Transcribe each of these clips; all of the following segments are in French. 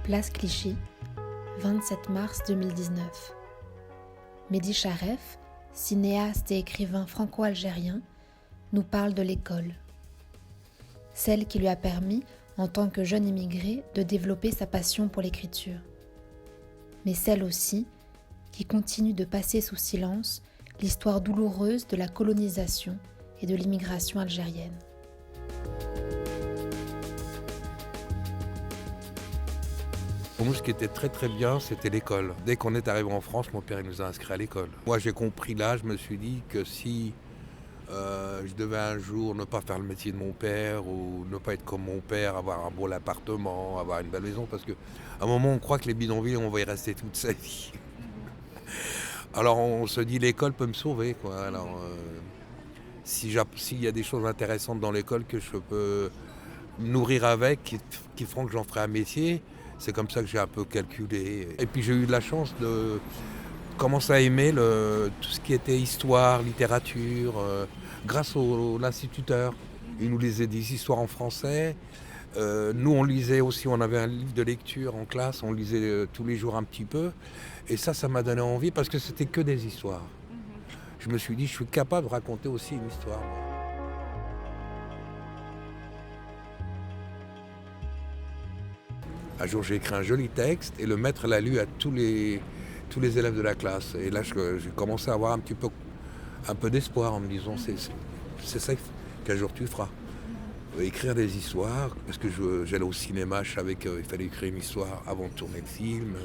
Place Clichy, 27 mars 2019. Mehdi Charef, cinéaste et écrivain franco-algérien, nous parle de l'école. Celle qui lui a permis, en tant que jeune immigré, de développer sa passion pour l'écriture. Mais celle aussi qui continue de passer sous silence l'histoire douloureuse de la colonisation et de l'immigration algérienne. Pour nous, ce qui était très très bien, c'était l'école. Dès qu'on est arrivé en France, mon père il nous a inscrits à l'école. Moi, j'ai compris là, je me suis dit que si je devais un jour ne pas faire le métier de mon père ou ne pas être comme mon père, avoir un beau appartement, avoir une belle maison, parce qu'à un moment, on croit que les bidonvilles, on va y rester toute sa vie. Alors, on se dit, l'école peut me sauver, quoi. Alors, s'il y a des choses intéressantes dans l'école que je peux me nourrir avec, qui feront que j'en ferai un métier, c'est comme ça que j'ai un peu calculé. Et puis j'ai eu de la chance de commencer à aimer tout ce qui était histoire, littérature, grâce à l'instituteur. Il nous lisait des histoires en français. Nous, on lisait aussi, on avait un livre de lecture en classe, on lisait tous les jours un petit peu. Et ça m'a donné envie parce que c'était que des histoires. Je me suis dit, je suis capable de raconter aussi une histoire. Un jour, j'ai écrit un joli texte et le maître l'a lu à tous les élèves de la classe. Et là, j'ai commencé à avoir un peu d'espoir en me disant, c'est ça qu'un jour tu feras. Écrire des histoires, parce que j'allais au cinéma, je savais qu'il fallait écrire une histoire avant de tourner le film.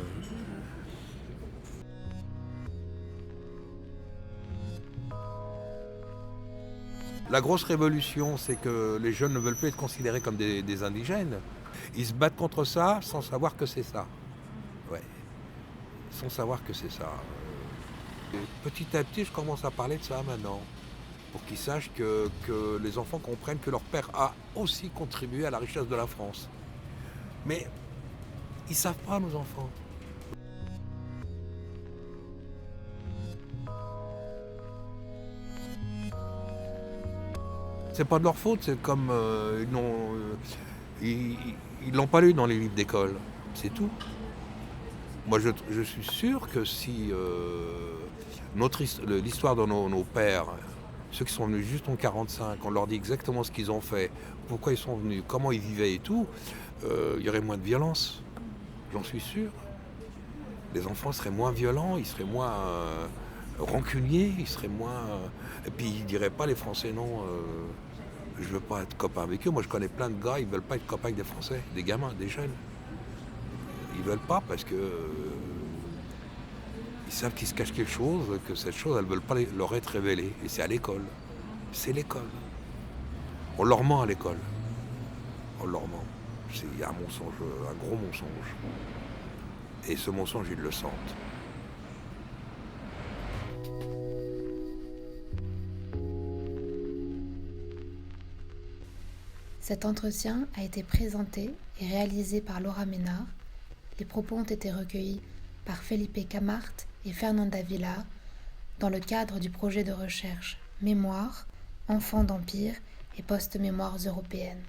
La grosse révolution, c'est que les jeunes ne veulent plus être considérés comme des indigènes. Ils se battent contre ça sans savoir que c'est ça. Ouais. Sans savoir que c'est ça. Et petit à petit, je commence à parler de ça maintenant. Pour qu'ils sachent que les enfants comprennent que leur père a aussi contribué à la richesse de la France. Mais ils ne savent pas, nos enfants. C'est pas de leur faute, c'est comme ils l'ont pas lu dans les livres d'école, c'est tout. Moi, je suis sûr que si l'histoire de nos pères, ceux qui sont venus juste en 1945, on leur dit exactement ce qu'ils ont fait, pourquoi ils sont venus, comment ils vivaient et tout, il y aurait moins de violence. J'en suis sûr. Les enfants seraient moins violents, ils seraient moins rancuniers, ils seraient moins... et puis ils diraient pas les Français non, je veux pas être copain avec eux. Moi je connais plein de gars, ils veulent pas être copains avec des Français, des gamins, des jeunes. Ils veulent pas parce que ils savent qu'il se cache quelque chose, que cette chose, elles veulent pas leur être révélée. Et c'est à l'école. C'est l'école. On leur ment à l'école. On leur ment. Il y a un mensonge, un gros mensonge. Et ce mensonge, ils le sentent. Cet entretien a été présenté et réalisé par Laura Ménard. Les propos ont été recueillis par Felipe Camart et Fernanda Villar dans le cadre du projet de recherche Mémoire, enfants d'empire et post-mémoires européennes.